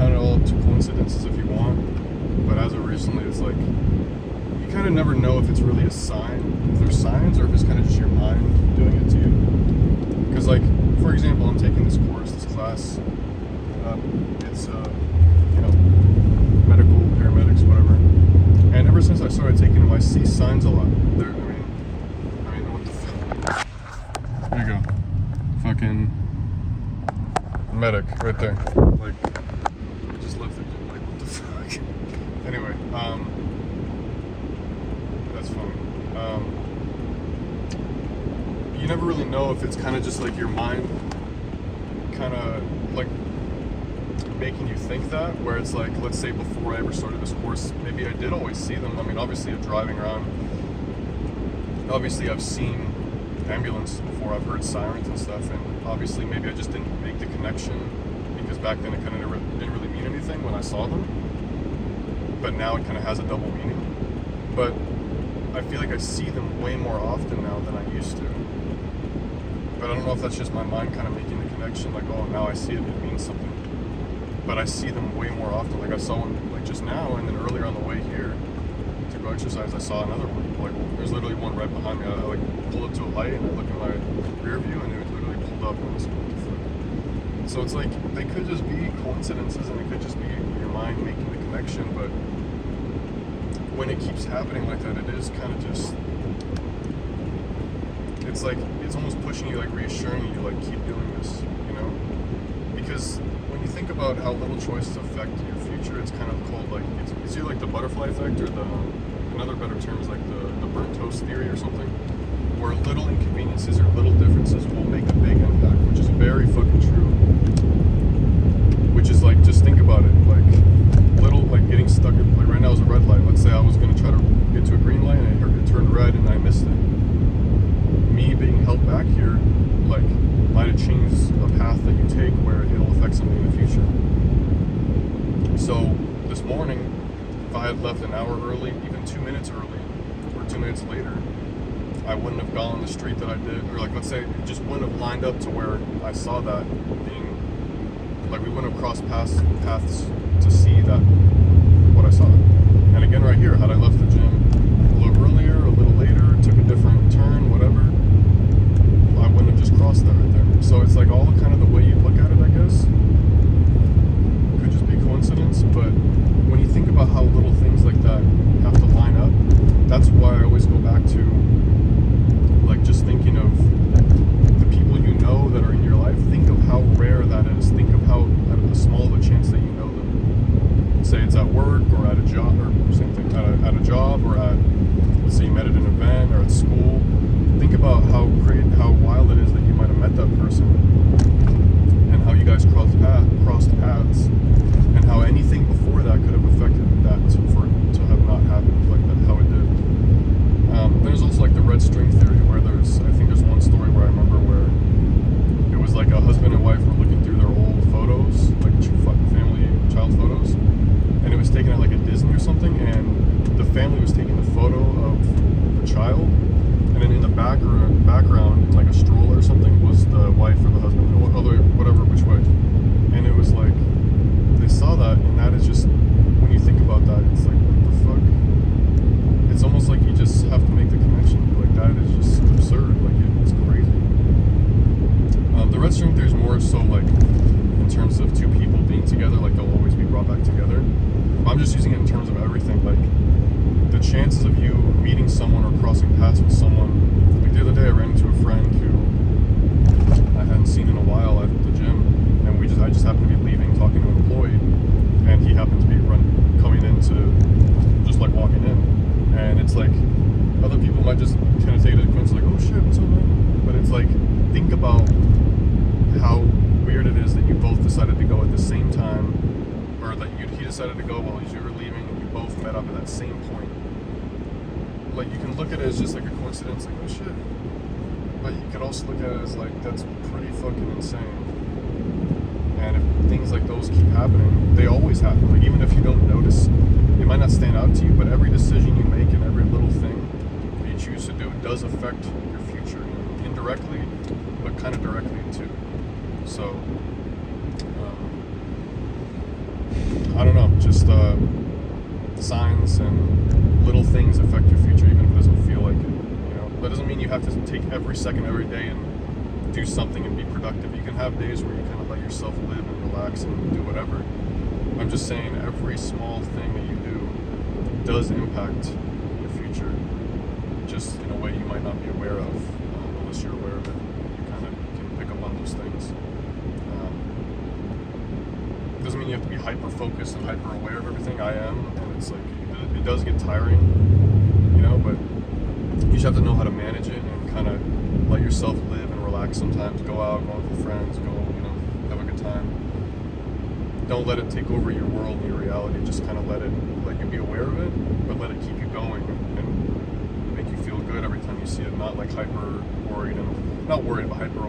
count it all up to coincidences if you want, but as of recently, it's like you kind of never know if it's really a sign, if there's signs, or if it's kind of just your mind doing it to you. Because, like, for example, I'm taking this course, this class. It's medical paramedics, whatever. And ever since I started taking them, I see signs a lot. I mean, what the fuck? There you go. Fucking medic right there. Like, just left it. Like, what the fuck? Anyway, that's funny. You never really know if it's kind of just like your mind kind of like making you think that, where it's like, let's say before I ever started this course, maybe I did always see them. I mean, obviously I'm driving around, obviously I've seen ambulance before, I've heard sirens and stuff, and obviously maybe I just didn't make the connection because back then it kind of didn't really mean anything when I saw them, but now it kind of has a double meaning. But I feel like I see them way more often now than I used to. But I don't know if that's just my mind kind of making the connection, like, oh, now I see it, it means something. But I see them way more often. Like, I saw one like just now, and then earlier on the way here to go exercise, I saw another one. Like, there's literally one right behind me. I like pulled up to a light and I look in my rear view, and it literally pulled up, and I was like, what the fuck? So it's like, they could just be coincidences, and it could just be your mind making the connection. But when it keeps happening like that, it is kind of just, it's like, it's almost pushing you, like reassuring you, like, keep doing this, you know? Because when you think about how little choices affect your future, it's kind of called, like, it's either like the butterfly effect, or another better term is like the burnt toast theory or something, where little inconveniences or little differences will make a big impact, which is very fucking true. Which is like, just think about it, like, little, like getting stuck at, like right now is a red light. Let's say I was going to try to get to a green light and it turned red and I missed it. Me being held back here, like, might have changed a path that you take where it'll affect something in the future. So this morning, if I had left an hour early, even 2 minutes early, or 2 minutes later, I wouldn't have gone the street that I did, or like, let's say, it just wouldn't have lined up to where I saw that being, like, we wouldn't have crossed paths to see that, what I saw. And again, right here, had I left the gym a little earlier, a little later, took a different turn, whatever, I wouldn't have just crossed that right there. So it's like all kind of the way you look at it, I guess, could just be coincidence. But when you think about how little things like that have to line up, that's why I always go back to, like, just thinking of the people you know that are in your life. Think of how rare that is. Think of how small of a chance that you know them. Say it's at work, or at a job, or same thing, at a job, or at, let's say you met at an event, or at school. Think about how wild it is that you might have met that person, and how you guys crossed paths, and how anything before that could have affected that to have not happened like that, how it did. There's also like the red string theory, where I think there's one story where I remember where it was like a husband and wife were looking through their old photos, like family child photos, and it was taken at like a Disney or something, and the family was taking the photo of the child, and then in the background, like a stroller or something, was the wife or the husband, whatever, which way. And it was like, they saw that, and that is just, when you think about that, it's like, what the fuck? It's almost like you just have to make the connection. Like, that is just absurd. Like, it's crazy. The red string theory is more so like in terms of two people being together, like they'll always be brought back together. I'm just using it in terms of everything, like the chances of you meeting someone or crossing paths with someone. Like the other day I ran into a friend who I hadn't seen in a while at the gym, and I just happened to be leaving, talking to an employee, and he happened to be coming in to just like walking in, and it's like other people might just kind of take it as a coincidence, like, oh shit, what's up, man? But it's like, think about how weird it is that you both decided to go at the same time, or that he decided to go while you were leaving, and you both met up at that same point. Like, you can look at it as just like a coincidence, like, oh shit. But you could also look at it as like, that's pretty fucking insane. And if things like those keep happening, they always happen. Like, even if you don't notice, it might not stand out to you, but every decision you make and every little thing that you choose to do does affect your future, indirectly, but kind of directly too. So, I don't know, just signs and little things affect your future, even if it doesn't feel like it. You know, that doesn't mean you have to take every second every day and do something and be productive. You can have days where you kind of let yourself live and relax and do whatever. I'm just saying every small thing that you do does impact your future, just in a way you might not be aware of, unless you're aware of it. You kind of can pick up on those things. Doesn't mean you have to be hyper focused and hyper aware of everything. I am, and it's like it does get tiring, you know, but you just have to know how to manage it and kind of let yourself live and relax sometimes. Go out, go with friends, go, you know, have a good time. Don't let it take over your world and your reality. Just kind of let you be aware of it, but let it keep you going and make you feel good every time you see it. Not like hyper worried, and not worried, but hyper